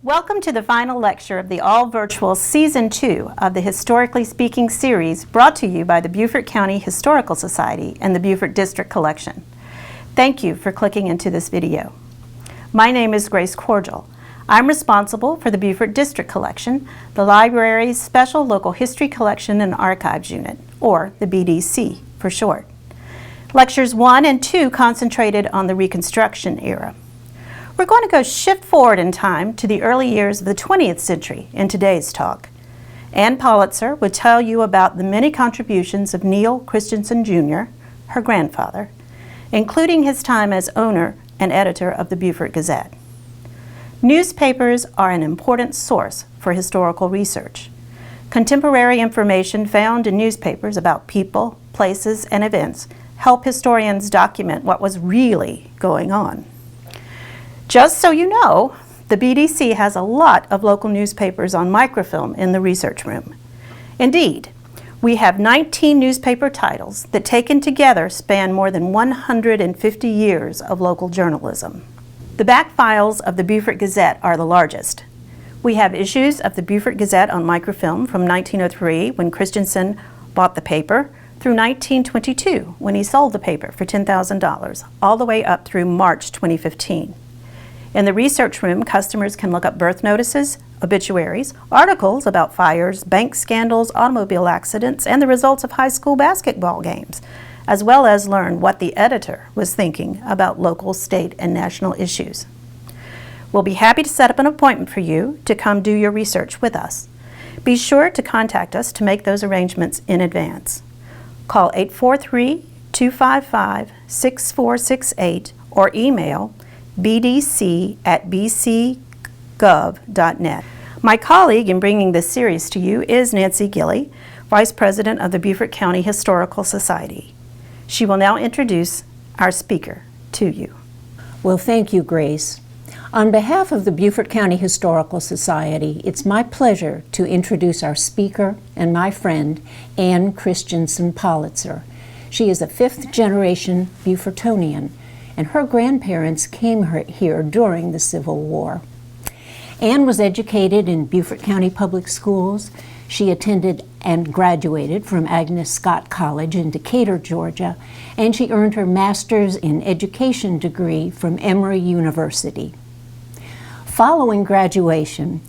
Welcome to the final lecture of the all-virtual Season 2 of the Historically Speaking series brought to you by the Beaufort County Historical Society and the Beaufort District Collection. Thank you for clicking into this video. My name is Grace Cordial. I'm responsible for the Beaufort District Collection, the library's Special Local History Collection and Archives Unit, or the BDC for short. Lectures 1 and 2 concentrated on the Reconstruction era. We're going to go shift forward in time to the early years of the 20th century in today's talk. Ann Pollitzer would tell you about the many contributions of Niels Christensen Jr., her grandfather, including his time as owner and editor of the Beaufort Gazette. Newspapers are an important source for historical research. Contemporary information found in newspapers about people, places, and events help historians document what was really going on. Just so you know, the BDC has a lot of local newspapers on microfilm in the research room. Indeed, we have 19 newspaper titles that taken together span more than 150 years of local journalism. The back files of the Beaufort Gazette are the largest. We have issues of the Beaufort Gazette on microfilm from 1903 when Christensen bought the paper through 1922 when he sold the paper for $10,000, all the way up through March 2015. In the research room, customers can look up birth notices, obituaries, articles about fires, bank scandals, automobile accidents, and the results of high school basketball games, as well as learn what the editor was thinking about local, state, and national issues. We'll be happy to set up an appointment for you to come do your research with us. Be sure to contact us to make those arrangements in advance. Call 843-255-6468 or email bdc@bcgov.net. My colleague in bringing this series to you is Nancy Gilley, Vice President of the Beaufort County Historical Society. She will now introduce our speaker to you. Well, thank you, Grace. On behalf of the Beaufort County Historical Society, it's my pleasure to introduce our speaker and my friend, Ann Christensen Pollitzer. She is a fifth-generation Beaufortonian, and her grandparents came here during the Civil War. Ann was educated in Beaufort County Public Schools. She attended and graduated from Agnes Scott College in Decatur, Georgia, and she earned her Master's in Education degree from Emory University. Following graduation,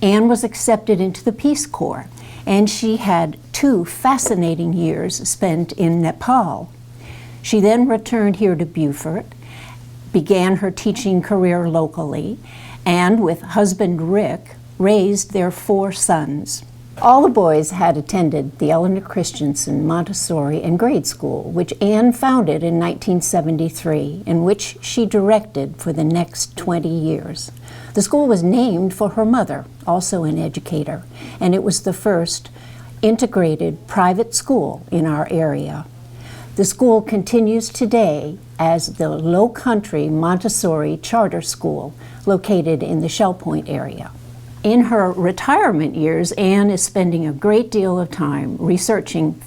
Ann was accepted into the Peace Corps, and she had 2 fascinating years spent in Nepal. She then returned here to Beaufort, began her teaching career locally, and with husband Rick, raised their 4 sons. All the boys had attended the Eleanor Christensen Montessori and Grade School, which Ann founded in 1973, and which she directed for the next 20 years. The school was named for her mother, also an educator, and it was the first integrated private school in our area. The school continues today as the Low Country Montessori Charter School, located in the Shell Point area. In her retirement years, Ann is spending a great deal of time researching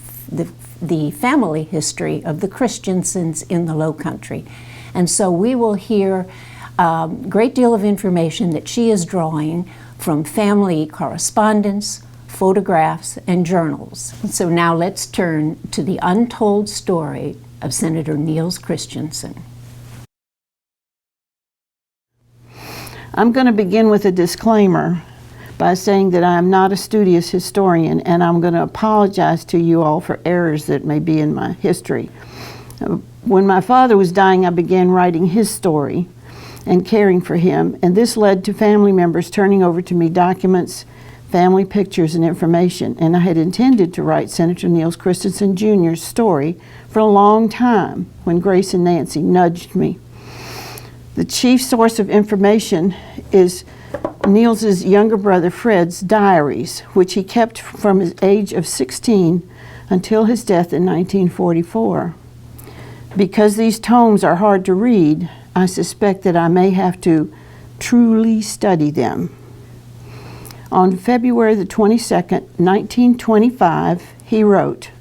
the family history of the Christensens in the Low Country. And so we will hear a great deal of information that she is drawing from family correspondence, photographs, and journals. So now let's turn to the untold story of Senator Niels Christensen. I'm going to begin with a disclaimer by saying that I am not a studious historian, and I'm going to apologize to you all for errors that may be in my history. When my father was dying, I began writing his story and caring for him, and this led to family members turning over to me documents, family pictures, and information, and I had intended to write Senator Niels Christensen Jr.'s story for a long time when Grace and Nancy nudged me. The chief source of information is Niels's younger brother Fred's diaries, which he kept from his age of 16 until his death in 1944. Because these tomes are hard to read, I suspect that I may have to truly study them. On February the 22nd, 1925, he wrote,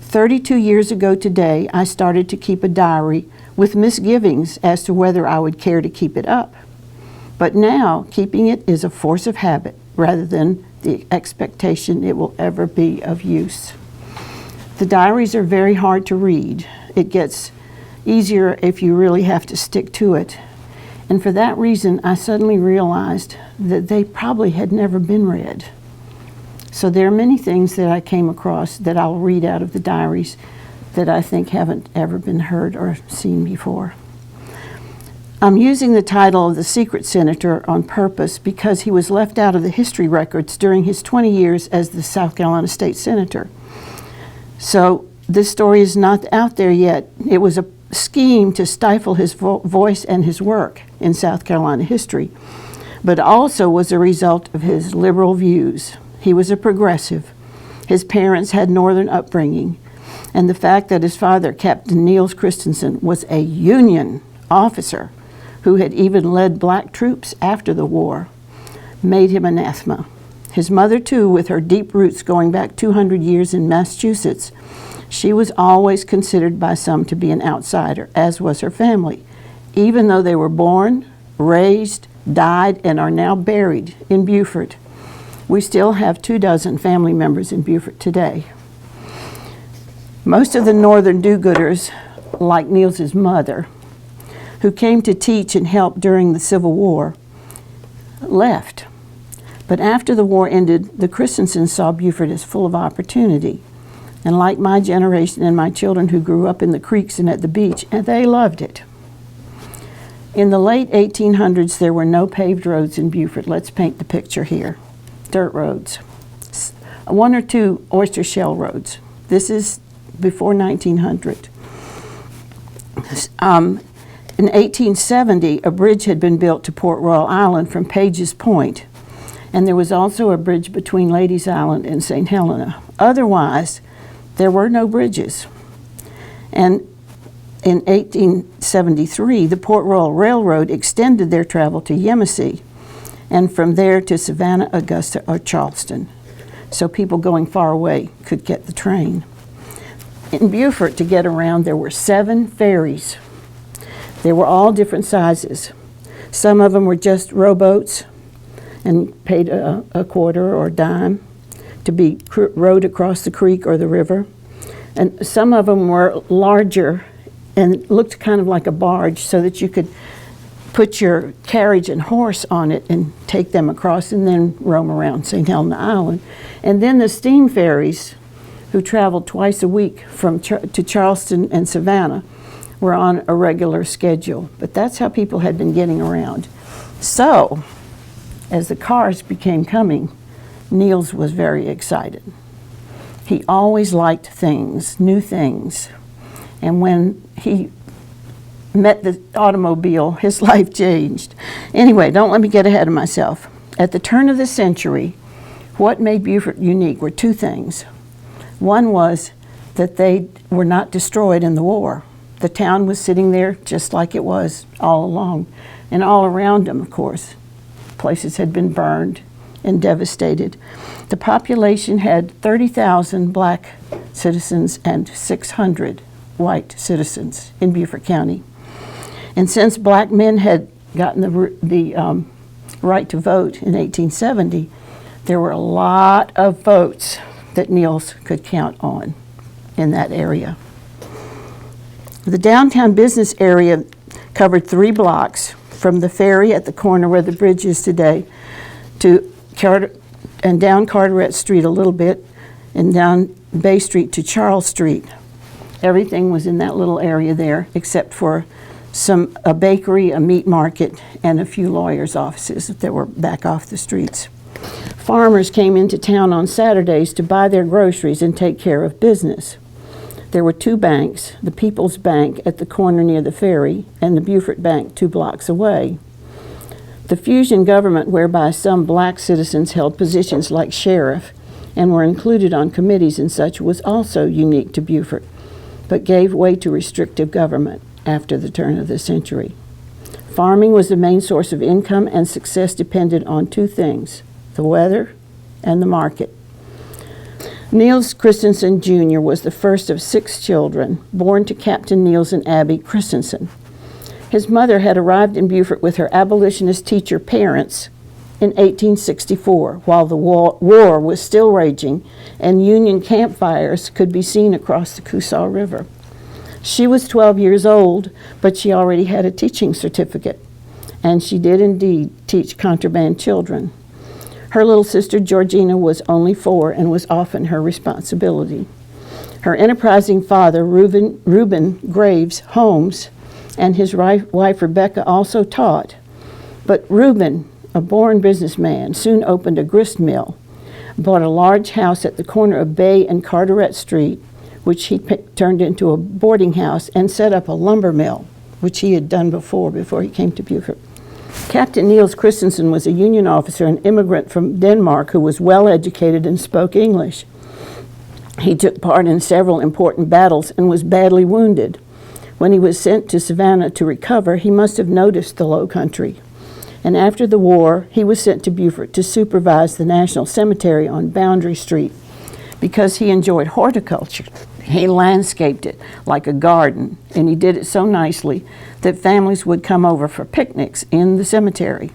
32 years ago today, I started to keep a diary with misgivings as to whether I would care to keep it up. But now, keeping it is a force of habit rather than the expectation it will ever be of use. The diaries are very hard to read. It gets easier if you really have to stick to it. And for that reason, I suddenly realized that they probably had never been read. So there are many things that I came across that I'll read out of the diaries that I think haven't ever been heard or seen before. I'm using the title of the secret senator on purpose because he was left out of the history records during his 20 years as the South Carolina state senator. So this story is not out there yet. It was a scheme to stifle his voice and his work in South Carolina history, but also was a result of his liberal views. He was a progressive. His parents had Northern upbringing, and the fact that his father, Captain Niels Christensen, was a Union officer who had even led black troops after the war, made him anathema. His mother, too, with her deep roots going back 200 years in Massachusetts, she was always considered by some to be an outsider, as was her family, even though they were born, raised, died, and are now buried in Beaufort. We still have 24 family members in Beaufort today. Most of the Northern do-gooders, like Niels's mother, who came to teach and help during the Civil War, left. But after the war ended, the Christensens saw Beaufort as full of opportunity. And like my generation and my children who grew up in the creeks and at the beach, and they loved it. In the late 1800s, there were no paved roads in Beaufort. Let's paint the picture here. Dirt roads. One or two oyster shell roads. This is before 1900. In 1870, a bridge had been built to Port Royal Island from Page's Point, and there was also a bridge between Ladies Island and St. Helena. Otherwise, there were no bridges. And in 1873, the Port Royal Railroad extended their travel to Yemassee, and from there to Savannah, Augusta, or Charleston, so people going far away could get the train. In Beaufort, to get around, there were 7 ferries. They were all different sizes. Some of them were just rowboats and paid a quarter or a dime to be rowed across the creek or the river. And some of them were larger and looked kind of like a barge so that you could put your carriage and horse on it and take them across and then roam around St. Helena Island. And then the steam ferries, who traveled twice a week to Charleston and Savannah, were on a regular schedule. But that's how people had been getting around. So, as the cars became coming, Niels was very excited. He always liked things, new things. And when he met the automobile, his life changed. Anyway, don't let me get ahead of myself. At the turn of the century, what made Beaufort unique were 2 things. One was that they were not destroyed in the war. The town was sitting there just like it was all along. And all around them, of course, places had been burned and devastated. The population had 30,000 black citizens and 600 white citizens in Beaufort County. And since black men had gotten the right to vote in 1870, there were a lot of votes that Niels could count on in that area. The downtown business area covered 3 blocks from the ferry at the corner where the bridge is today and down Carteret Street a little bit and down Bay Street to Charles Street. Everything was in that little area there except for a bakery, a meat market, and a few lawyers' offices that were back off the streets. Farmers came into town on Saturdays to buy their groceries and take care of business. There were 2 banks, the People's Bank at the corner near the ferry and the Beaufort Bank 2 blocks away. The fusion government, whereby some black citizens held positions like sheriff and were included on committees and such, was also unique to Beaufort, but gave way to restrictive government after the turn of the century. Farming was the main source of income, and success depended on 2 things, the weather and the market. Niels Christensen Jr. was the first of 6 children born to Captain Niels and Abby Christensen. His mother had arrived in Beaufort with her abolitionist teacher parents in 1864, while the war was still raging and Union campfires could be seen across the Coosaw River. She was 12 years old, but she already had a teaching certificate, and she did indeed teach contraband children. Her little sister Georgina was only 4 and was often her responsibility. Her enterprising father, Reuben Graves Holmes, and his wife Rebecca also taught. But Reuben, a born businessman, soon opened a grist mill, bought a large house at the corner of Bay and Carteret Street, which he turned into a boarding house, and set up a lumber mill, which he had done before he came to Beaufort. Captain Niels Christensen was a Union officer, an immigrant from Denmark who was well educated and spoke English. He took part in several important battles and was badly wounded. When he was sent to Savannah to recover, he must have noticed the low country. And after the war, he was sent to Beaufort to supervise the National Cemetery on Boundary Street. Because he enjoyed horticulture, he landscaped it like a garden, and he did it so nicely that families would come over for picnics in the cemetery.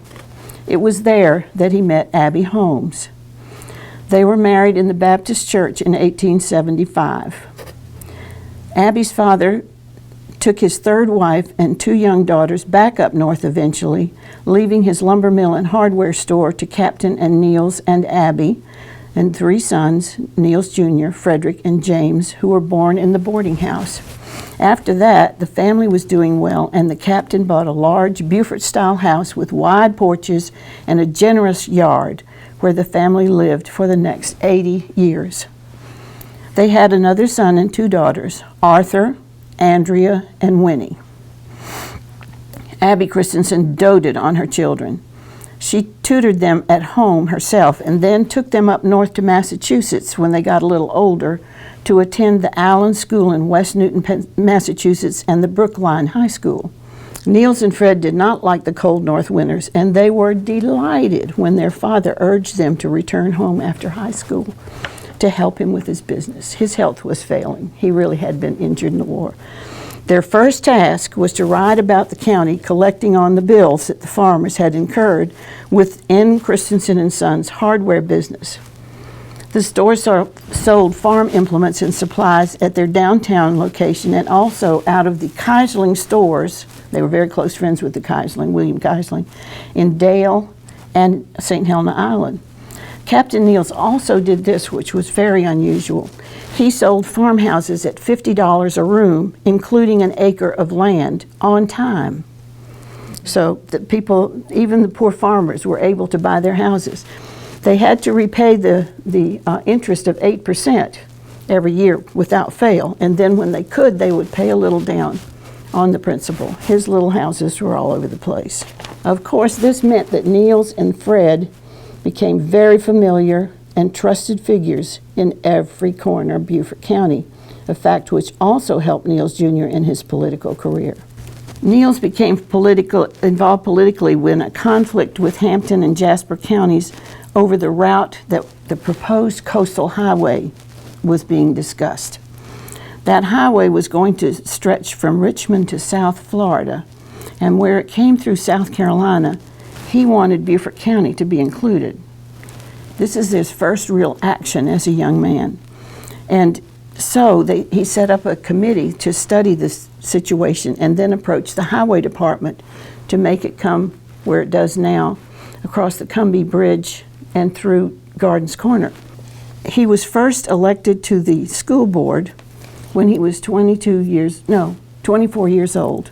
It was there that he met Abby Holmes. They were married in the Baptist Church in 1875. Abby's father took his 3rd wife and 2 young daughters back up north eventually, leaving his lumber mill and hardware store to Captain and Niels and Abby, and 3 sons, Niels Jr., Frederick, and James, who were born in the boarding house. After that, the family was doing well, and the captain bought a large Beaufort-style house with wide porches and a generous yard where the family lived for the next 80 years. They had another son and 2 daughters, Arthur, Andrea, and Winnie. Abby Christensen doted on her children. She tutored them at home herself and then took them up north to Massachusetts when they got a little older to attend the Allen School in West Newton, Massachusetts, and the Brookline High School. Niels and Fred did not like the cold north winters, and they were delighted when their father urged them to return home after high school to help him with his business. His health was failing. He really had been injured in the war. Their first task was to ride about the county collecting on the bills that the farmers had incurred with N. Christensen and Sons hardware business. The store sold farm implements and supplies at their downtown location and also out of the Keisling stores. They were very close friends with the Keisling, William Keisling, in Dale and St. Helena Island. Captain Niels also did this, which was very unusual. He sold farmhouses at $50 a room, including an acre of land, on time. So that people, even the poor farmers, were able to buy their houses. They had to repay the interest of 8% every year without fail, and then when they could, they would pay a little down on the principal. His little houses were all over the place. Of course, this meant that Niels and Fred became very familiar and trusted figures in every corner of Beaufort County, a fact which also helped Niels Jr. in his political career. Niels became involved politically when a conflict with Hampton and Jasper counties over the route that the proposed coastal highway was being discussed. That highway was going to stretch from Richmond to South Florida, and where it came through South Carolina, he wanted Beaufort County to be included. This is his first real action as a young man. And so he set up a committee to study this situation and then approached the highway department to make it come where it does now, across the Cumbie Bridge and through Gardens Corner. He was first elected to the school board when he was 24 years old.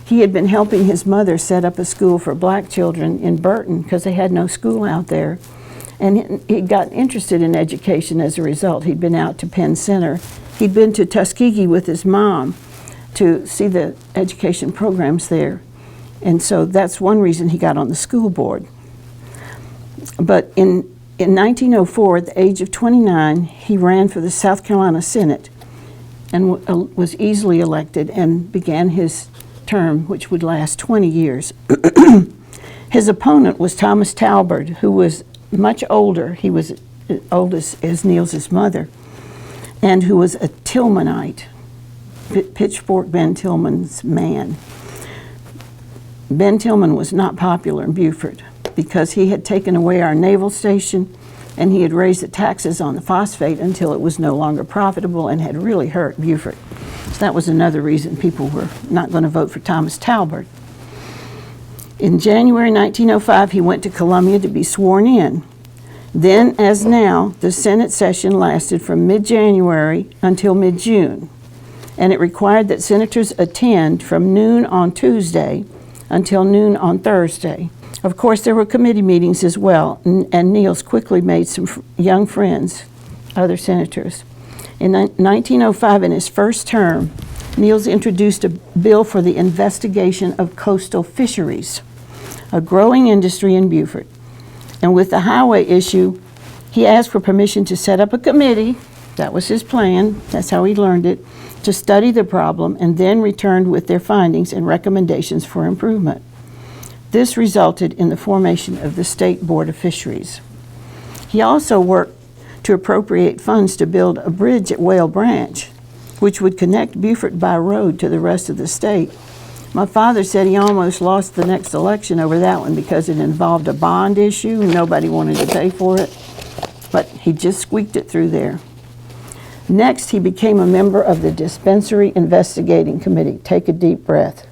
He had been helping his mother set up a school for black children in Burton because they had no school out there. And he got interested in education as a result. He'd been out to Penn Center. He'd been to Tuskegee with his mom to see the education programs there. And so that's one reason he got on the school board. But in 1904, at the age of 29, he ran for the South Carolina Senate and was easily elected and began his term, which would last 20 years. His opponent was Thomas Talbert, who was much older. He was as old as Niels's mother, and who was a Tillmanite, Pitchfork Ben Tillman's man. Ben Tillman was not popular in Beaufort because he had taken away our naval station and he had raised the taxes on the phosphate until it was no longer profitable and had really hurt Beaufort. So that was another reason people were not going to vote for Thomas Talbert. In January 1905, he went to Columbia to be sworn in. Then, as now, the Senate session lasted from mid-January until mid-June, and it required that senators attend from noon on Tuesday until noon on Thursday. Of course, there were committee meetings as well, and Niels quickly made some young friends, other senators. In 1905, in his first term, Niels introduced a bill for the investigation of coastal fisheries, a growing industry in Beaufort. And with the highway issue, he asked for permission to set up a committee. That was his plan. That's how he learned it, to study the problem, and then returned with their findings and recommendations for improvement. This resulted in the formation of the State Board of Fisheries. He also worked to appropriate funds to build a bridge at Whale Branch, which would connect Beaufort by road to the rest of the state. My father said he almost lost the next election over that one because it involved a bond issue. Nobody wanted to pay for it, but he just squeaked it through there. Next, he became a member of the Dispensary Investigating Committee. Take a deep breath.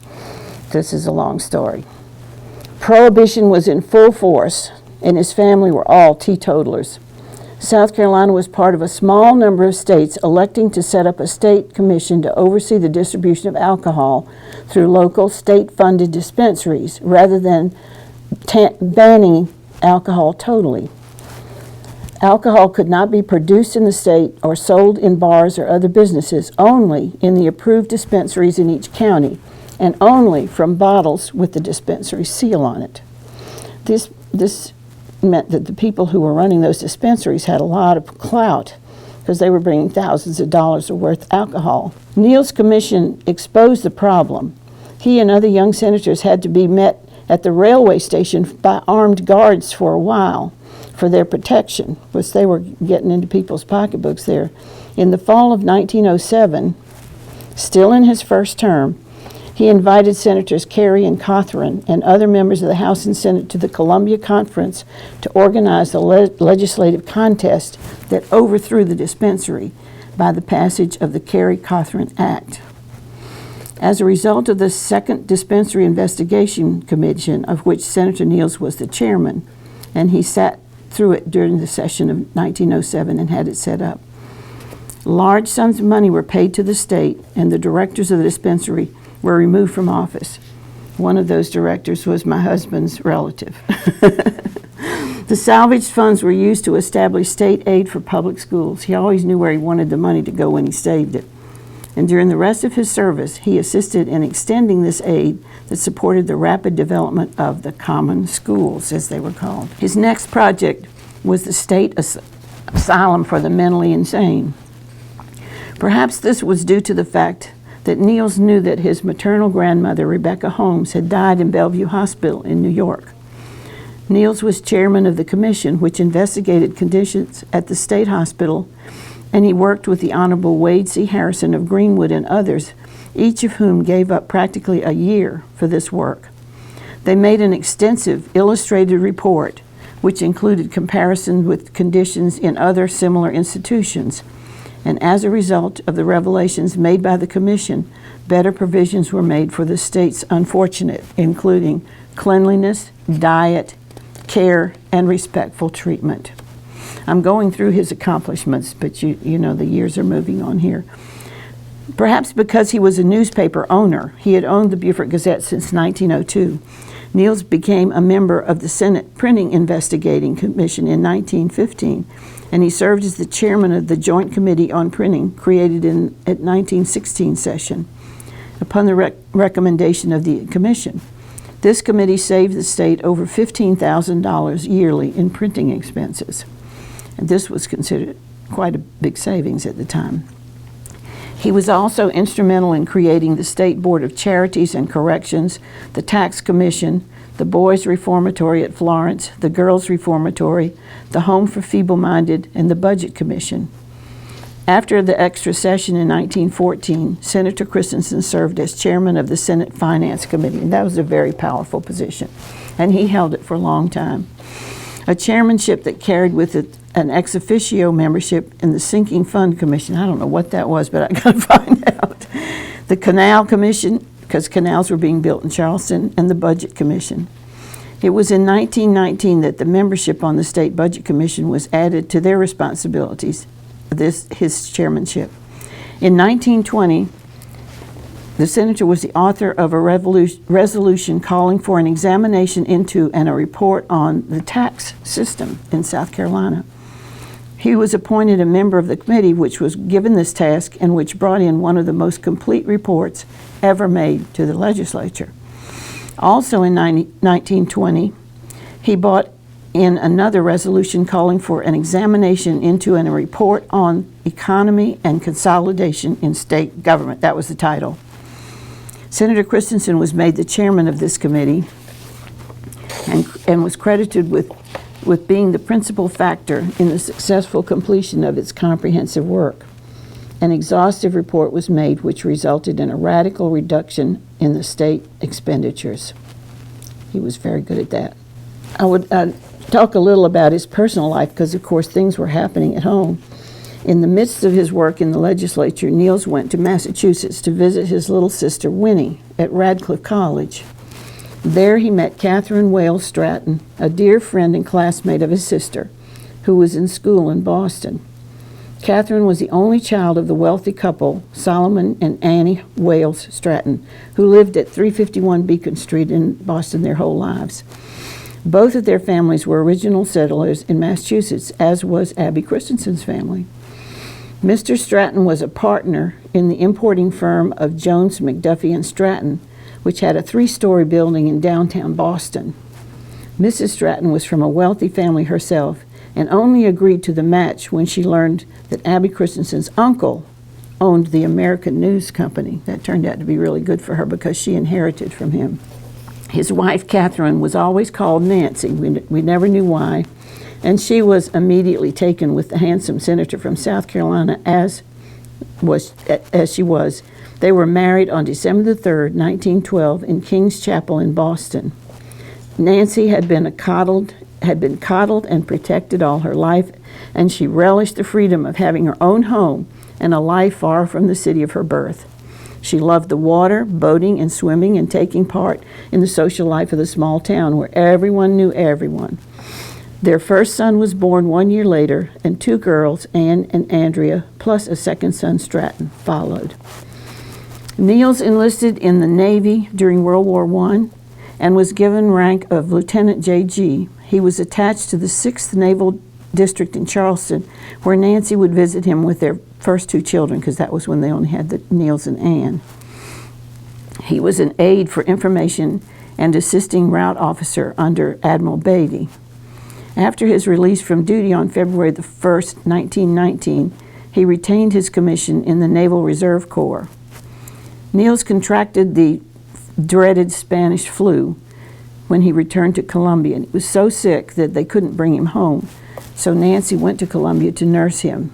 This is a long story. Prohibition was in full force, and his family were all teetotalers. South Carolina was part of a small number of states electing to set up a state commission to oversee the distribution of alcohol through local state-funded dispensaries rather than banning alcohol totally. Alcohol could not be produced in the state or sold in bars or other businesses, only in the approved dispensaries in each county, and only from bottles with the dispensary seal on it. This meant that the people who were running those dispensaries had a lot of clout because they were bringing thousands of dollars worth of alcohol. Niels' commission exposed the problem. He and other young senators had to be met at the railway station by armed guards for a while for their protection, because they were getting into people's pocketbooks there. In the fall of 1907, still in his first term, he invited Senators Carey and Cothran and other members of the House and Senate to the Columbia Conference to organize the legislative contest that overthrew the dispensary by the passage of the Carey-Cothran Act. As a result of the Second Dispensary Investigation Commission, of which Senator Niels was the chairman, and he sat through it during the session of 1907 and had it set up, large sums of money were paid to the state, and the directors of the dispensary were removed from office. One of those directors was my husband's relative. The salvaged funds were used to establish state aid for public schools. He always knew where he wanted the money to go when he saved it. And during the rest of his service, he assisted in extending this aid that supported the rapid development of the common schools, as they were called. His next project was the state asylum for the mentally insane. Perhaps this was due to the fact that Niels knew that his maternal grandmother, Rebecca Holmes, had died in Bellevue Hospital in New York. Niels was chairman of the commission which investigated conditions at the state hospital, and he worked with the Honorable Wade C. Harrison of Greenwood and others, each of whom gave up practically a year for this work. They made an extensive illustrated report which included comparisons with conditions in other similar institutions. And as a result of the revelations made by the commission, better provisions were made for the state's unfortunate, including cleanliness, diet, care, and respectful treatment. I'm going through his accomplishments, but you know the years are moving on here. Perhaps because he was a newspaper owner, he had owned the Beaufort Gazette since 1902. Niels became a member of the Senate Printing Investigating Commission in 1915, and he served as the chairman of the Joint Committee on Printing created at 1916 session upon the recommendation of the commission. This committee saved the state over $15,000 yearly in printing expenses, and this was considered quite a big savings at the time. He was also instrumental in creating the State Board of Charities and Corrections, the Tax Commission, the Boys Reformatory at Florence, the Girls Reformatory, the Home for Feeble-Minded, and the Budget Commission. After the extra session in 1914, Senator Christensen served as chairman of the Senate Finance Committee, and that was a very powerful position, and he held it for a long time. A chairmanship that carried with it an ex officio membership in the Sinking Fund Commission. I don't know what that was, but I got to find out. The Canal Commission, because canals were being built in Charleston, and the Budget Commission. It was in 1919 that the membership on the State Budget Commission was added to their responsibilities, his chairmanship. In 1920, the senator was the author of a resolution calling for an examination into and a report on the tax system in South Carolina. He was appointed a member of the committee which was given this task and which brought in one of the most complete reports ever made to the legislature. Also in 1920, he brought in another resolution calling for an examination into and a report on economy and consolidation in state government. That was the title. Senator Christensen was made the chairman of this committee and was credited with being the principal factor in the successful completion of its comprehensive work. An exhaustive report was made which resulted in a radical reduction in the state expenditures. He was very good at that. I would talk a little about his personal life because, of course, things were happening at home. In the midst of his work in the legislature, Niels went to Massachusetts to visit his little sister, Winnie, at Radcliffe College. There he met Catherine Wales Stratton, a dear friend and classmate of his sister, who was in school in Boston. Catherine was the only child of the wealthy couple, Solomon and Annie Wales Stratton, who lived at 351 Beacon Street in Boston their whole lives. Both of their families were original settlers in Massachusetts, as was Abby Christensen's family. Mr. Stratton was a partner in the importing firm of Jones, McDuffie, and Stratton, which had a 3-story building in downtown Boston. Mrs. Stratton was from a wealthy family herself and only agreed to the match when she learned that Abby Christensen's uncle owned the American News Company. That turned out to be really good for her because she inherited from him. His wife, Catherine, was always called Nancy. We never knew why. And she was immediately taken with the handsome senator from South Carolina as she was. They were married on December the 3rd, 1912, in King's Chapel in Boston. Nancy had been coddled and protected all her life, and she relished the freedom of having her own home and a life far from the city of her birth. She loved the water, boating and swimming, and taking part in the social life of the small town where everyone knew everyone. Their first son was born 1 year later, and 2 girls, Anne and Andrea, plus a second son, Stratton, followed. Niels enlisted in the Navy during World War I and was given rank of Lieutenant J.G. He was attached to the 6th Naval District in Charleston, where Nancy would visit him with their first 2 children, because that was when they only had the Niels and Anne. He was an aide for information and assisting route officer under Admiral Beatty. After his release from duty on February the 1st, 1919, he retained his commission in the Naval Reserve Corps. Niels contracted the dreaded Spanish flu when he returned to Columbia, and he was so sick that they couldn't bring him home, so Nancy went to Columbia to nurse him.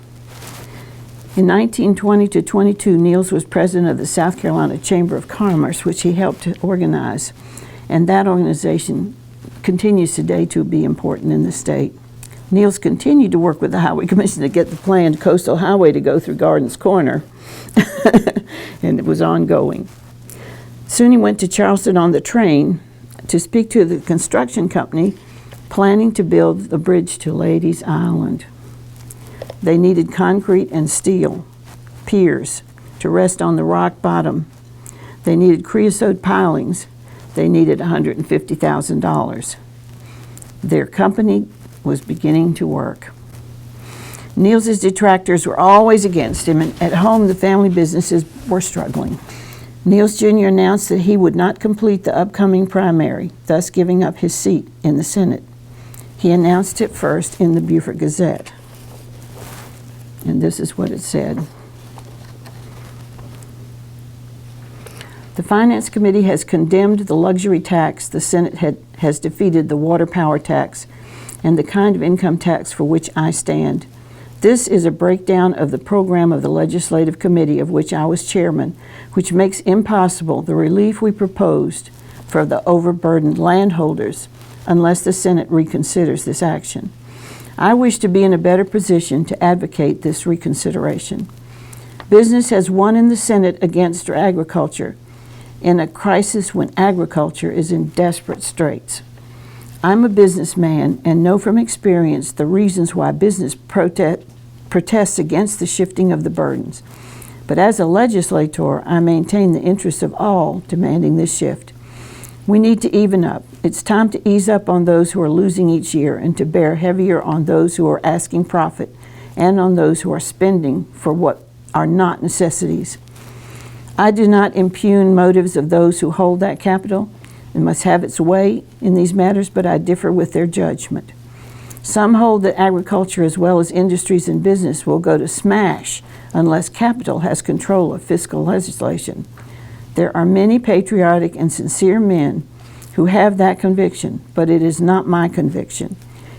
In 1920-22, Niels was president of the South Carolina Chamber of Commerce, which he helped to organize, and that organization continues today to be important in the state. Niels continued to work with the Highway Commission to get the planned coastal highway to go through Gardens Corner, and it was ongoing. Soon he went to Charleston on the train to speak to the construction company planning to build the bridge to Ladies Island. They needed concrete and steel piers to rest on the rock bottom. They needed creosote pilings. They needed $150,000. Their company was beginning to work. Niels's detractors were always against him, and at home the family businesses were struggling. Niels Jr. announced that he would not complete the upcoming primary, thus giving up his seat in the Senate. He announced it first in the Beaufort Gazette. And this is what it said. The Finance Committee has condemned the luxury tax. The Senate has defeated the water power tax and the kind of income tax for which I stand. This is a breakdown of the program of the Legislative Committee of which I was chairman, which makes impossible the relief we proposed for the overburdened landholders unless the Senate reconsiders this action. I wish to be in a better position to advocate this reconsideration. Business has won in the Senate against agriculture in a crisis when agriculture is in desperate straits. I'm a businessman and know from experience the reasons why business protests against the shifting of the burdens. But as a legislator, I maintain the interests of all demanding this shift. We need to even up. It's time to ease up on those who are losing each year and to bear heavier on those who are asking profit and on those who are spending for what are not necessities. I do not impugn motives of those who hold that capital. It must have its way in these matters, but I differ with their judgment. Some hold that agriculture as well as industries and business will go to smash unless capital has control of fiscal legislation. There are many patriotic and sincere men who have that conviction, but it is not my conviction,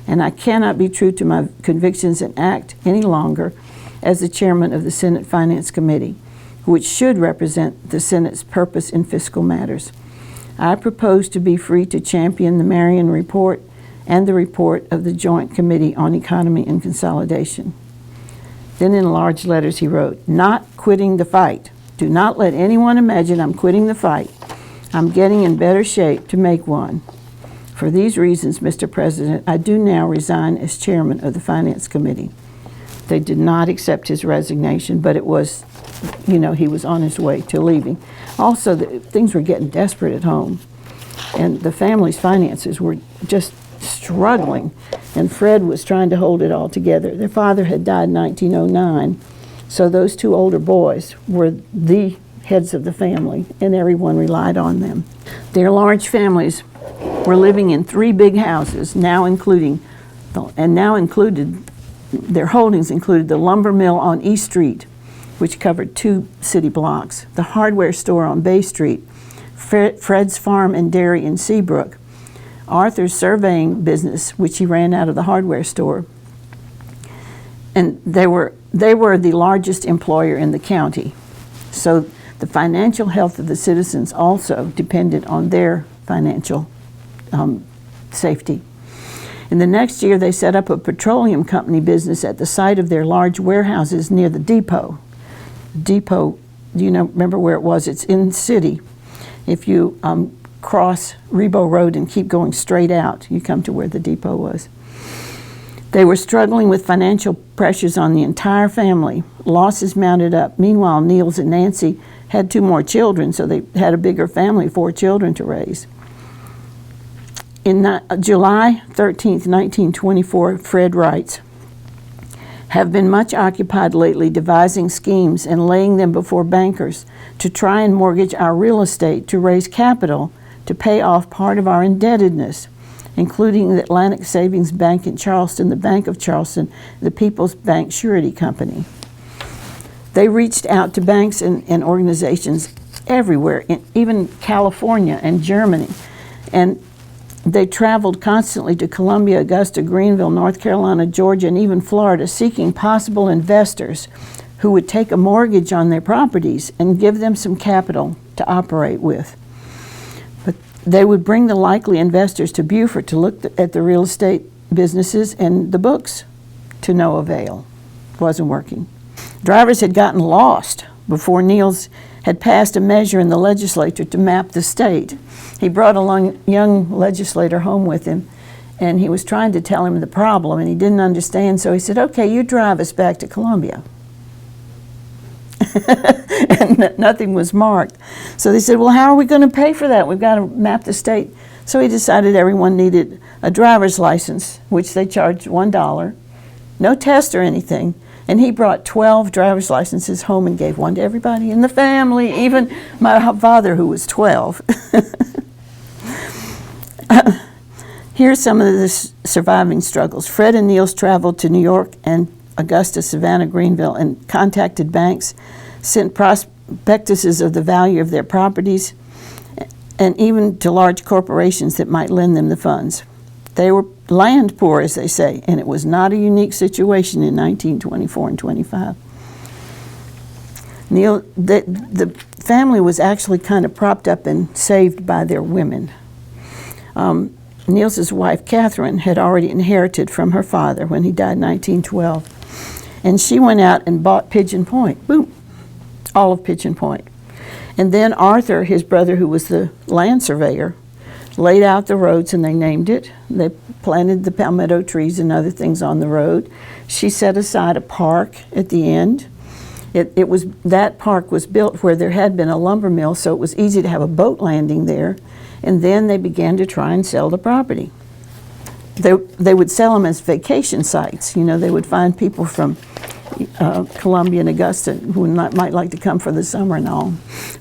and I cannot be true to my convictions and act any longer as the chairman of the Senate Finance Committee, which should represent the Senate's purpose in fiscal matters. I propose to be free to champion the Marion Report and the report of the Joint Committee on Economy and Consolidation. Then in large letters he wrote, "Not quitting the fight. Do not let anyone imagine I'm quitting the fight. I'm getting in better shape to make one. For these reasons, Mr. President, I do now resign as chairman of the Finance Committee." They did not accept his resignation, but it was, he was on his way to leaving. Also, things were getting desperate at home, and the family's finances were just struggling, and Fred was trying to hold it all together. Their father had died in 1909, so those two older boys were the heads of the family, and everyone relied on them. Their large families were living in 3 big houses, their holdings included the lumber mill on East Street, which covered 2 city blocks, the hardware store on Bay Street, Fred's farm and dairy in Seabrook, Arthur's surveying business, which he ran out of the hardware store. And they were the largest employer in the county. So the financial health of the citizens also depended on their financial safety. In the next year, they set up a petroleum company business at the site of their large warehouses near the depot. Depot, remember where it was? It's in the city. If you cross Rebo Road and keep going straight out, you come to where the depot was. They were struggling with financial pressures on the entire family. Losses mounted up. Meanwhile, Niels and Nancy had 2 more children, so they had a bigger family, 4 children to raise. In July 13th, 1924, Fred writes, "Have been much occupied lately devising schemes and laying them before bankers to try and mortgage our real estate to raise capital to pay off part of our indebtedness, including the Atlantic Savings Bank in Charleston, the Bank of Charleston, the People's Bank Surety Company." They reached out to banks and organizations everywhere, even California and Germany, and they traveled constantly to Columbia, Augusta, Greenville, North Carolina, Georgia, and even Florida, seeking possible investors who would take a mortgage on their properties and give them some capital to operate with. But they would bring the likely investors to Beaufort to look at the real estate businesses and the books, to no avail. It wasn't working. Drivers had gotten lost before Niels had passed a measure in the legislature to map the state. He brought a young legislator home with him, and he was trying to tell him the problem, and he didn't understand, so he said, "Okay, you drive us back to Columbia." And nothing was marked. So they said, "Well, how are we going to pay for that? We've got to map the state." So he decided everyone needed a driver's license, which they charged $1, no test or anything. And he brought 12 driver's licenses home and gave one to everybody in the family, even my father, who was 12. Here's some of the surviving struggles. Fred and Niels traveled to New York and Augusta, Savannah, Greenville, and contacted banks, sent prospectuses of the value of their properties, and even to large corporations that might lend them the funds. They were land poor, as they say, and it was not a unique situation in 1924 and 25. Neil, the family was actually kind of propped up and saved by their women. Niels's wife, Catherine, had already inherited from her father when he died in 1912. And she went out and bought Pigeon Point. Boom. All of Pigeon Point. And then Arthur, his brother, who was the land surveyor, laid out the roads and they named it. They planted the palmetto trees and other things on the road. She set aside a park at the end. That park was built where there had been a lumber mill, so it was easy to have a boat landing there. And then they began to try and sell the property. They would sell them as vacation sites. You know, they would find people from Columbia and Augusta who might like to come for the summer and all.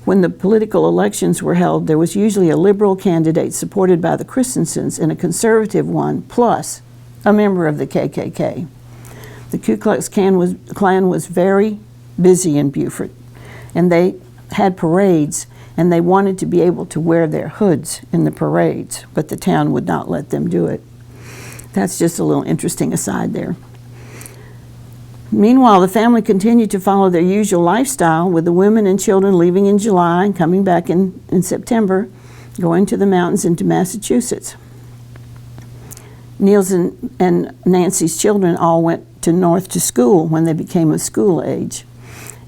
When the political elections were held, there was usually a liberal candidate supported by the Christensens and a conservative one, plus a member of the KKK. The Ku Klux Klan was very busy in Beaufort, and they had parades, and they wanted to be able to wear their hoods in the parades, but the town would not let them do it. That's just a little interesting aside there. Meanwhile, the family continued to follow their usual lifestyle, with the women and children leaving in July and coming back in September, going to the mountains into Massachusetts. Niels and Nancy's children all went north to school when they became of school age.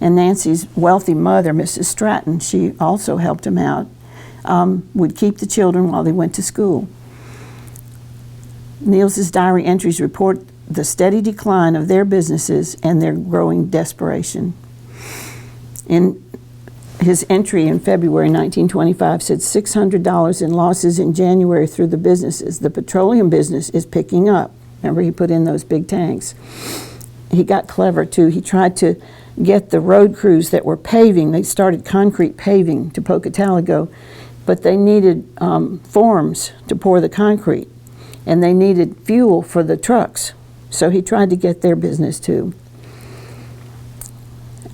And Nancy's wealthy mother, Mrs. Stratton, she also helped him out, would keep the children while they went to school. Niels's diary entries report the steady decline of their businesses and their growing desperation. In his entry in February 1925 said $600 in losses in January through the businesses. The petroleum business is picking up. Remember, he put in those big tanks. He got clever too. He tried to get the road crews that were paving. They started concrete paving to Pocataligo, but they needed forms to pour the concrete, and they needed fuel for the trucks. So he tried to get their business too.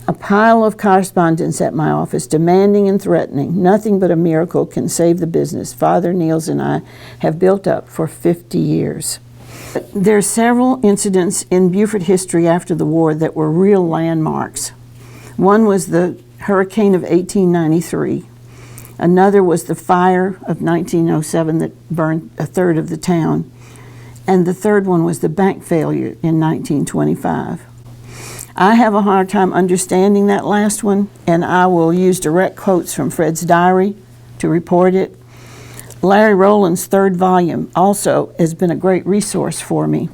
A pile of correspondence at my office, demanding and threatening. Nothing but a miracle can save the business Father Niels and I have built up for 50 years. There are several incidents in Beaufort history after the war that were real landmarks. One was the hurricane of 1893. Another was the fire of 1907 that burned a third of the town. And the third one was the bank failure in 1925. I have a hard time understanding that last one, and I will use direct quotes from Fred's diary to report it. Larry Rowland's third volume also has been a great resource for me,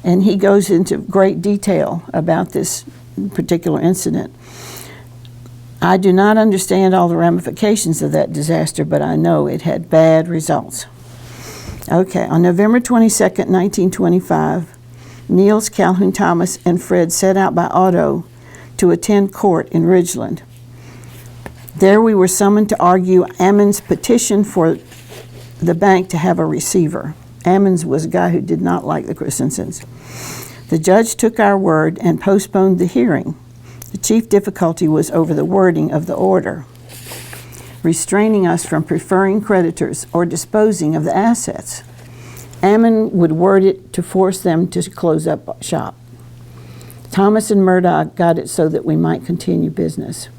and he goes into great detail about this particular incident. I do not understand all the ramifications of that disaster, but I know it had bad results. Okay, on November 22nd, 1925, Niels, Calhoun Thomas, and Fred set out by auto to attend court in Ridgeland. There we were summoned to argue Ammon's petition for the bank to have a receiver. Ammons was a guy who did not like the Christensens. The judge took our word and postponed the hearing. The chief difficulty was over the wording of the order, restraining us from preferring creditors or disposing of the assets. Ammon would word it to force them to close up shop. Thomas and Murdoch got it so that we might continue business.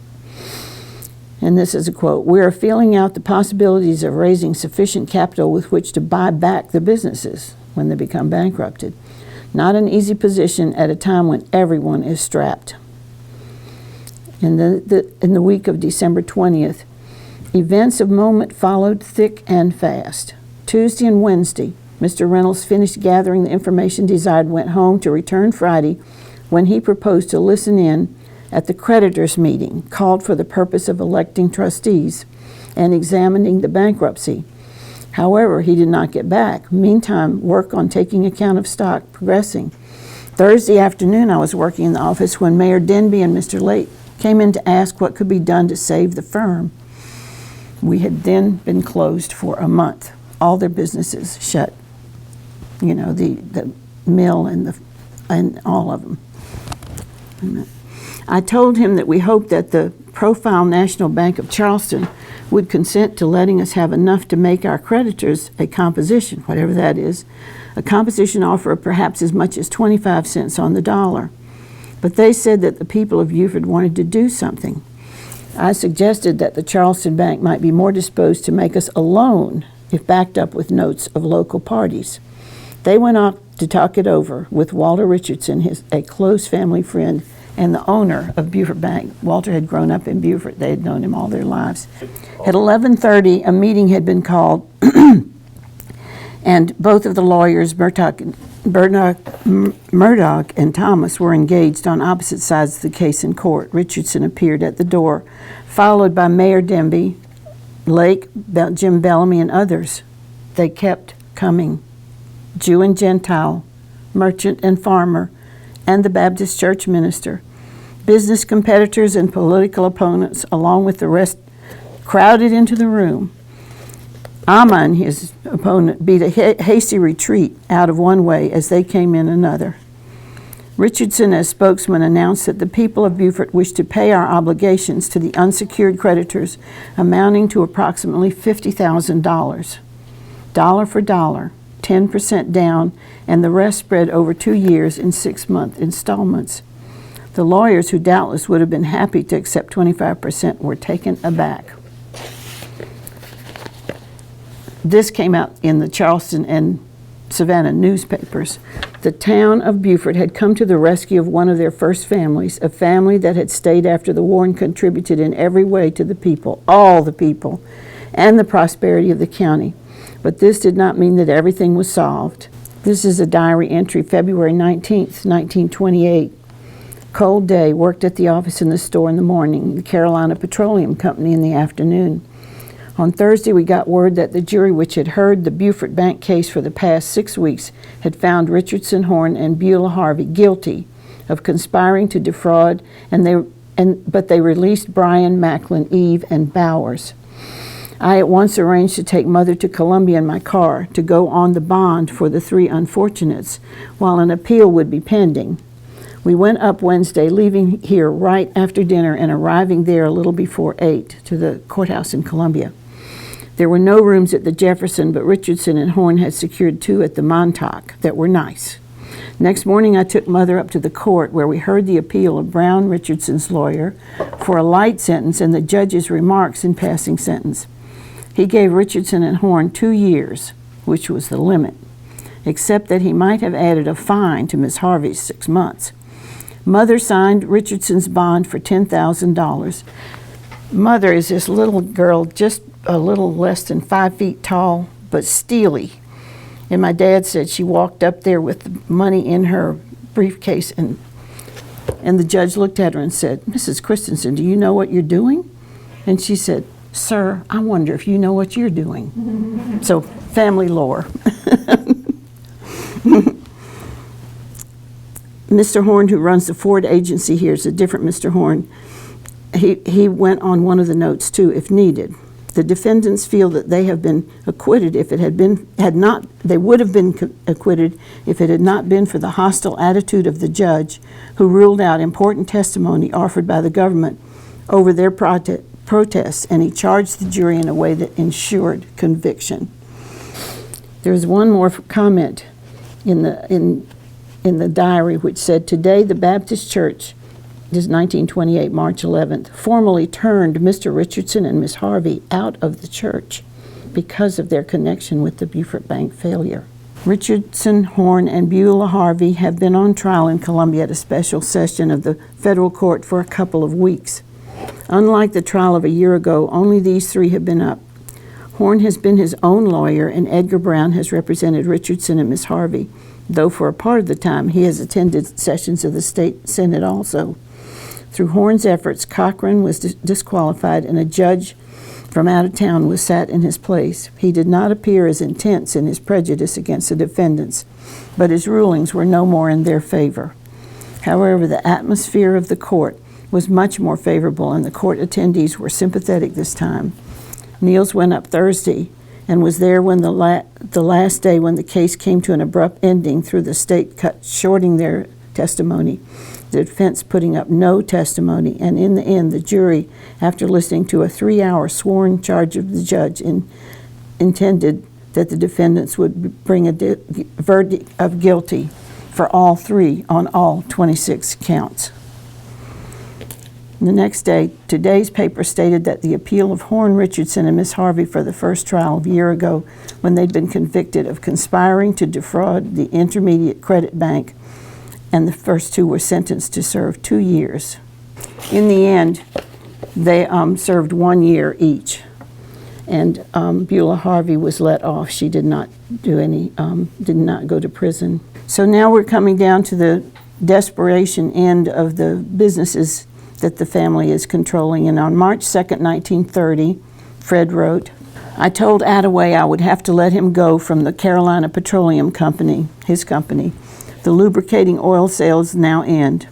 And this is a quote: "We are feeling out the possibilities of raising sufficient capital with which to buy back the businesses when they become bankrupted. Not an easy position at a time when everyone is strapped." In the week of December 20th, events of moment followed thick and fast. Tuesday and Wednesday, Mr. Reynolds finished gathering the information desired, went home to return Friday, when he proposed to listen in at the creditors' meeting called for the purpose of electing trustees and examining the bankruptcy. However, he did not get back. Meantime, work on taking account of stock progressing. Thursday afternoon, I was working in the office when Mayor Denby and Mr. Lake came in to ask what could be done to save the firm. We had then been closed for a month. All their businesses shut. You know, the mill and all of them. I told him that we hoped that the Profile National Bank of Charleston would consent to letting us have enough to make our creditors a composition, whatever that is, a composition offer of perhaps as much as 25 cents on the dollar. But they said that the people of Beaufort wanted to do something. I suggested that the Charleston Bank might be more disposed to make us a loan if backed up with notes of local parties. They went off to talk it over with Walter Richardson, a close family friend and the owner of Beaufort Bank. Walter had grown up in Beaufort. They had known him all their lives. At 11:30, a meeting had been called, and both of the lawyers, Murdoch and Thomas, were engaged on opposite sides of the case in court. Richardson appeared at the door, followed by Mayor Demby, Lake, Jim Bellamy, and others. They kept coming. Jew and Gentile, merchant and farmer, and the Baptist church minister. Business competitors and political opponents, along with the rest, crowded into the room. Amma and his opponent beat a hasty retreat out of one way as they came in another. Richardson, as spokesman, announced that the people of Beaufort wished to pay our obligations to the unsecured creditors, amounting to approximately $50,000, dollar for dollar, 10% down, and the rest spread over 2 years in 6-month installments. The lawyers, who doubtless would have been happy to accept 25%, were taken aback. This came out in the Charleston and Savannah newspapers. The town of Beaufort had come to the rescue of one of their first families, a family that had stayed after the war and contributed in every way to the people, all the people, and the prosperity of the county. But this did not mean that everything was solved. This is a diary entry, February 19th, 1928. Cold day, worked at the office in the store in the morning, the Carolina Petroleum Company in the afternoon. On Thursday, we got word that the jury, which had heard the Beaufort Bank case for the past 6 weeks, had found Richardson, Horn, and Beulah Harvey guilty of conspiring to defraud, but they released Bryan, Macklin, Eve, and Bowers. I at once arranged to take Mother to Columbia in my car to go on the bond for the 3 unfortunates, while an appeal would be pending. We went up Wednesday, leaving here right after dinner and arriving there a little before 8 to the courthouse in Columbia. There were no rooms at the Jefferson, but Richardson and Horn had secured 2 at the Montauk that were nice. Next morning, I took Mother up to the court, where we heard the appeal of Brown, Richardson's lawyer, for a light sentence and the judge's remarks in passing sentence. He gave Richardson and Horn 2 years, which was the limit, except that he might have added a fine to Miss Harvey's 6 months. Mother signed Richardson's bond for $10,000. Mother is this little girl, just a little less than 5 feet tall, but steely. And my dad said she walked up there with the money in her briefcase, and the judge looked at her and said, "Mrs. Christensen, do you know what you're doing?" And she said, "Sir, I wonder if you know what you're doing." So, family lore. Mr. Horn, who runs the Ford agency here, is a different Mr. Horn. He went on one of the notes too, if needed. The defendants feel that they have been acquitted if it they would have been acquitted if it had not been for the hostile attitude of the judge, who ruled out important testimony offered by the government over their protests, and he charged the jury in a way that ensured conviction. There's one more comment in the diary, which said, "Today the Baptist Church," this is 1928, March 11th, "formally turned Mr. Richardson and Miss Harvey out of the church because of their connection with the Beaufort Bank failure." Richardson, Horn, and Beulah Harvey have been on trial in Columbia at a special session of the federal court for a couple of weeks. Unlike the trial of a year ago, only these 3 have been up. Horn has been his own lawyer, and Edgar Brown has represented Richardson and Miss Harvey, though for a part of the time he has attended sessions of the state senate also. Through Horn's efforts, Cochran was disqualified, and a judge from out of town was sat in his place. He did not appear as intense in his prejudice against the defendants, but his rulings were no more in their favor. However, the atmosphere of the court was much more favorable, and the court attendees were sympathetic this time. Niels went up Thursday and was there when the last day when the case came to an abrupt ending through the state cut shorting their testimony. the defense putting up no testimony, and in the end, the jury, after listening to a 3-hour sworn charge of the judge, intended that the defendants would bring a verdict of guilty for all 3 on all 26 counts. The next day, today's paper stated that the appeal of Horn, Richardson, and Miss Harvey for the first trial a year ago, when they'd been convicted of conspiring to defraud the Intermediate Credit Bank, and the first 2 were sentenced to serve 2 years. In the end, they served 1 year each, and Beulah Harvey was let off. She did not go to prison. So now we're coming down to the desperation end of the businesses that the family is controlling. And on March 2nd, 1930, Fred wrote, "I told Attaway I would have to let him go from the Carolina Petroleum Company, his company. The lubricating oil sales now end.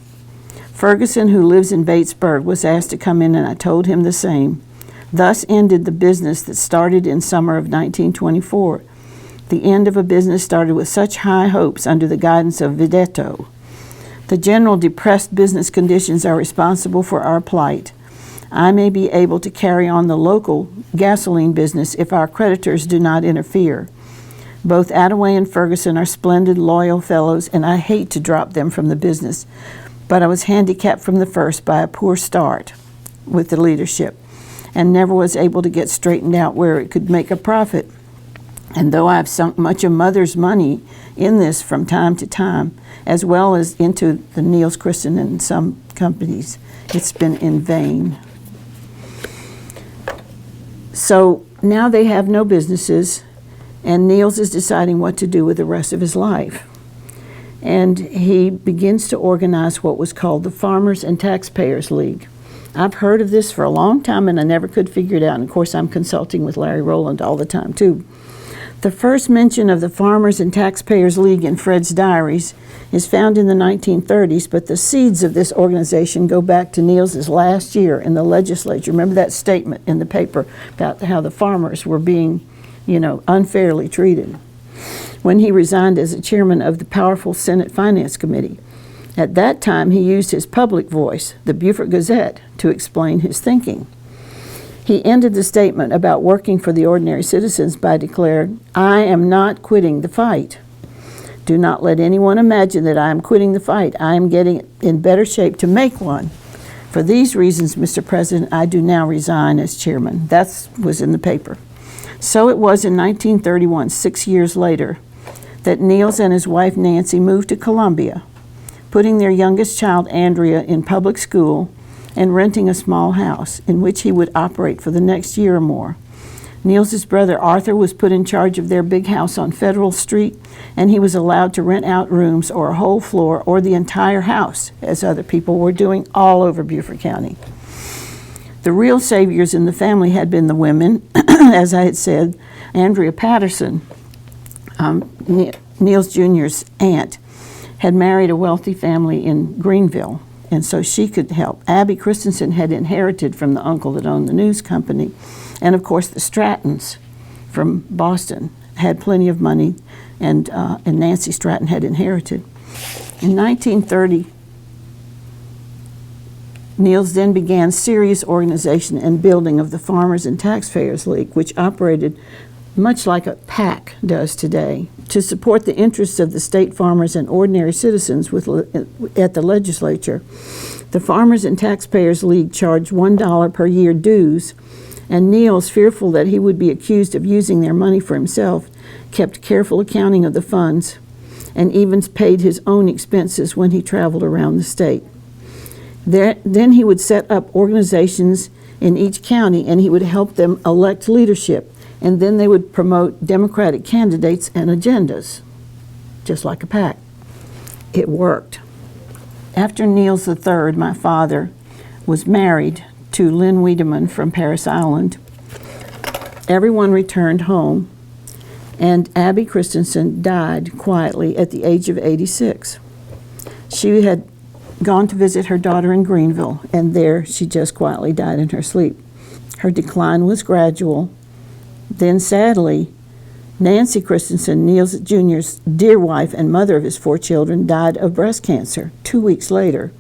Ferguson, who lives in Batesburg, was asked to come in, and I told him the same. Thus ended the business that started in summer of 1924. The end of a business started with such high hopes under the guidance of Videtto. The general depressed business conditions are responsible for our plight. I may be able to carry on the local gasoline business if our creditors do not interfere. Both Attaway and Ferguson are splendid, loyal fellows, and I hate to drop them from the business, but I was handicapped from the first by a poor start with the leadership, and never was able to get straightened out where it could make a profit. And though I have sunk much of Mother's money in this from time to time, as well as into the Niels, Christensen, and some companies, it's been in vain." So now they have no businesses, and Niels is deciding what to do with the rest of his life. And he begins to organize what was called the Farmers and Taxpayers League. I've heard of this for a long time, and I never could figure it out. And of course, I'm consulting with Larry Rowland all the time, too. The first mention of the Farmers and Taxpayers League in Fred's diaries is found in the 1930s, but the seeds of this organization go back to Niels's last year in the legislature. Remember that statement in the paper about how the farmers were being, unfairly treated, when he resigned as the chairman of the powerful Senate Finance Committee. At that time, he used his public voice, the Beaufort Gazette, to explain his thinking. He ended the statement about working for the ordinary citizens by declaring, "I am not quitting the fight. Do not let anyone imagine that I am quitting the fight. I am getting in better shape to make one. For these reasons, Mr. President, I do now resign as chairman." That was in the paper. So it was in 1931, 6 years later, that Niels and his wife Nancy moved to Columbia, putting their youngest child, Andrea, in public school and renting a small house in which he would operate for the next year or more. Niels's brother Arthur was put in charge of their big house on Federal Street, and he was allowed to rent out rooms or a whole floor or the entire house, as other people were doing all over Beaufort County. The real saviors in the family had been the women, as I had said. Andrea Patterson, Niels Jr.'s aunt, had married a wealthy family in Greenville, and so she could help. Abby Christensen had inherited from the uncle that owned the news company. And of course, the Strattons from Boston had plenty of money, and Nancy Stratton had inherited. In 1930, Niels then began serious organization and building of the Farmers and Taxpayers League, which operated much like a PAC does today, to support the interests of the state farmers and ordinary citizens at the legislature. The Farmers and Taxpayers League charged $1 per year dues, and Niels, fearful that he would be accused of using their money for himself, kept careful accounting of the funds and even paid his own expenses when he traveled around the state. Then he would set up organizations in each county, and he would help them elect leadership, and then they would promote Democratic candidates and agendas, just like a PAC. It worked. After Niels III, my father, was married to Lynn Wiedemann from Paris Island, everyone returned home, and Abby Christensen died quietly at the age of 86. She had gone to visit her daughter in Greenville, and there she just quietly died in her sleep. Her decline was gradual. Then, sadly, Nancy Christensen, Niels Jr.'s dear wife and mother of his 4 children, died of breast cancer 2 weeks later.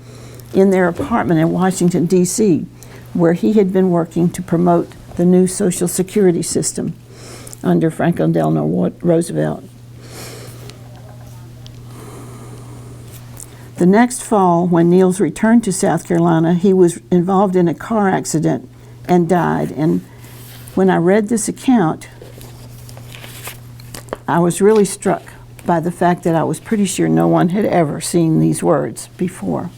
in their apartment in Washington, D.C., where he had been working to promote the new Social Security system under Franklin Delano Roosevelt. The next fall, when Niels returned to South Carolina, he was involved in a car accident and died. And when I read this account, I was really struck by the fact that I was pretty sure no one had ever seen these words before.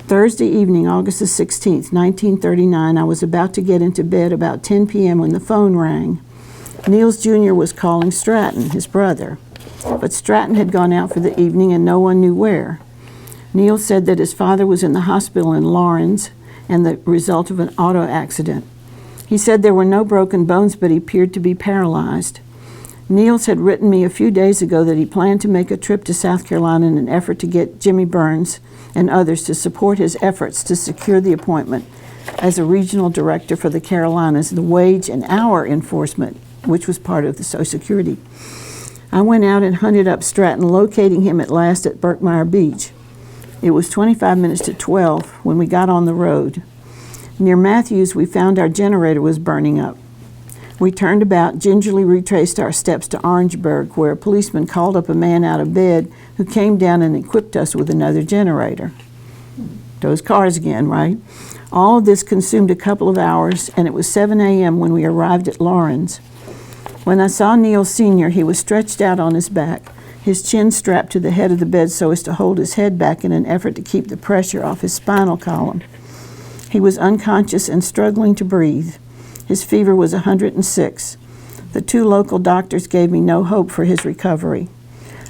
Thursday evening, August the 16th, 1939, I was about to get into bed about 10 p.m. when the phone rang. Niels Jr. was calling Stratton, his brother, but Stratton had gone out for the evening and no one knew where. Niels said that his father was in the hospital in Lawrence and the result of an auto accident. He said there were no broken bones, but he appeared to be paralyzed. Niels had written me a few days ago that he planned to make a trip to South Carolina in an effort to get Jimmy Burns and others to support his efforts to secure the appointment as a regional director for the Carolinas, the wage and hour enforcement, which was part of the Social Security. I went out and hunted up Stratton, locating him at last at Berkmeyer Beach. It was 25 minutes to 12 when we got on the road. Near Matthews, we found our generator was burning up. We turned about, gingerly retraced our steps to Orangeburg, where a policeman called up a man out of bed who came down and equipped us with another generator. Those cars again, right? All of this consumed a couple of hours, and it was 7 a.m. when we arrived at Lawrence. When I saw Niels Sr., he was stretched out on his back, his chin strapped to the head of the bed so as to hold his head back in an effort to keep the pressure off his spinal column. He was unconscious and struggling to breathe. His fever was 106. The two local doctors gave me no hope for his recovery.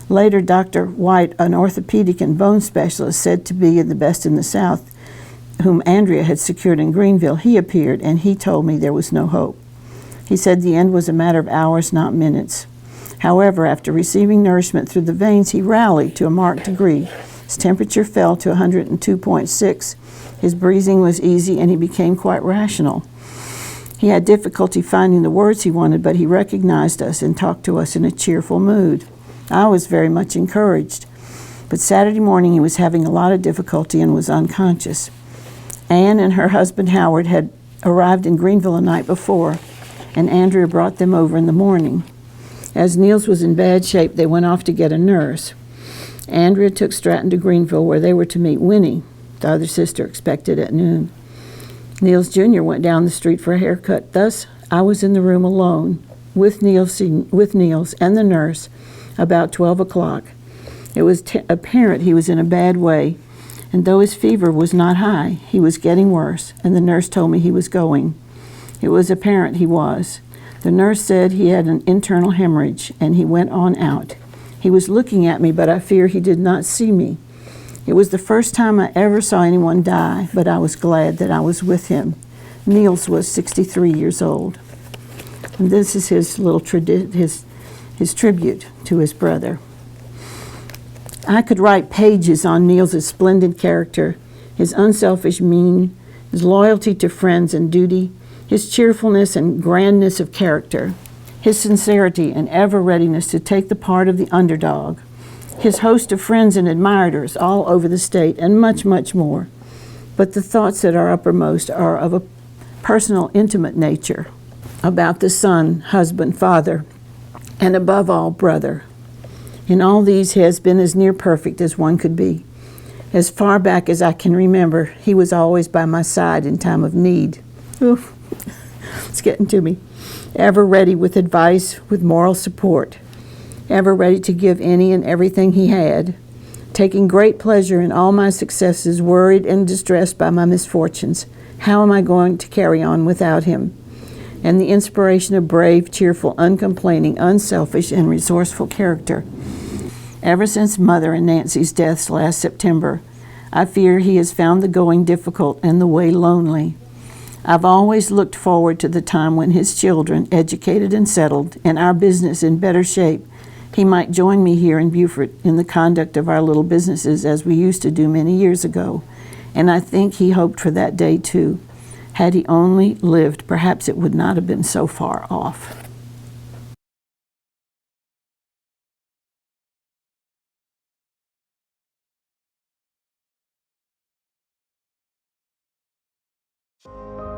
Later, Dr. White, an orthopedic and bone specialist said to be the best in the South, whom Andrea had secured in Greenville, he appeared, and he told me there was no hope. He said the end was a matter of hours, not minutes. However, after receiving nourishment through the veins, he rallied to a marked degree. His temperature fell to 102.6. His breathing was easy, and he became quite rational. He had difficulty finding the words he wanted, but he recognized us and talked to us in a cheerful mood. I was very much encouraged. But Saturday morning, he was having a lot of difficulty and was unconscious. Anne and her husband Howard had arrived in Greenville the night before, and Andrea brought them over in the morning. As Niels was in bad shape, they went off to get a nurse. Andrea took Stratton to Greenville, where they were to meet Winnie, the other sister, expected at noon. Niels Jr. went down the street for a haircut. Thus, I was in the room alone with Niels and the nurse about 12 o'clock. It was apparent he was in a bad way, and though his fever was not high, he was getting worse, and the nurse told me he was going. It was apparent he was. The nurse said he had an internal hemorrhage, and he went on out. He was looking at me, but I fear he did not see me. It was the first time I ever saw anyone die, but I was glad that I was with him. Niels was 63 years old. And this is his little his tribute to his brother. I could write pages on Niels' splendid character, his unselfish mien, his loyalty to friends and duty, his cheerfulness and grandness of character, his sincerity and ever readiness to take the part of the underdog, his host of friends and admirers all over the state, and much, much more. But the thoughts that are uppermost are of a personal, intimate nature, about the son, husband, father, and above all, brother. In all these, he has been as near perfect as one could be. As far back as I can remember, he was always by my side in time of need. Oof, it's getting to me. Ever ready with advice, with moral support. Ever ready to give any and everything he had. Taking great pleasure in all my successes, worried and distressed by my misfortunes. How am I going to carry on without him? And the inspiration of brave, cheerful, uncomplaining, unselfish, and resourceful character. Ever since Mother and Nancy's deaths last September, I fear he has found the going difficult and the way lonely. I've always looked forward to the time when his children, educated and settled, and our business in better shape, he might join me here in Beaufort in the conduct of our little businesses as we used to do many years ago. And I think he hoped for that day too. Had he only lived, perhaps it would not have been so far off. you.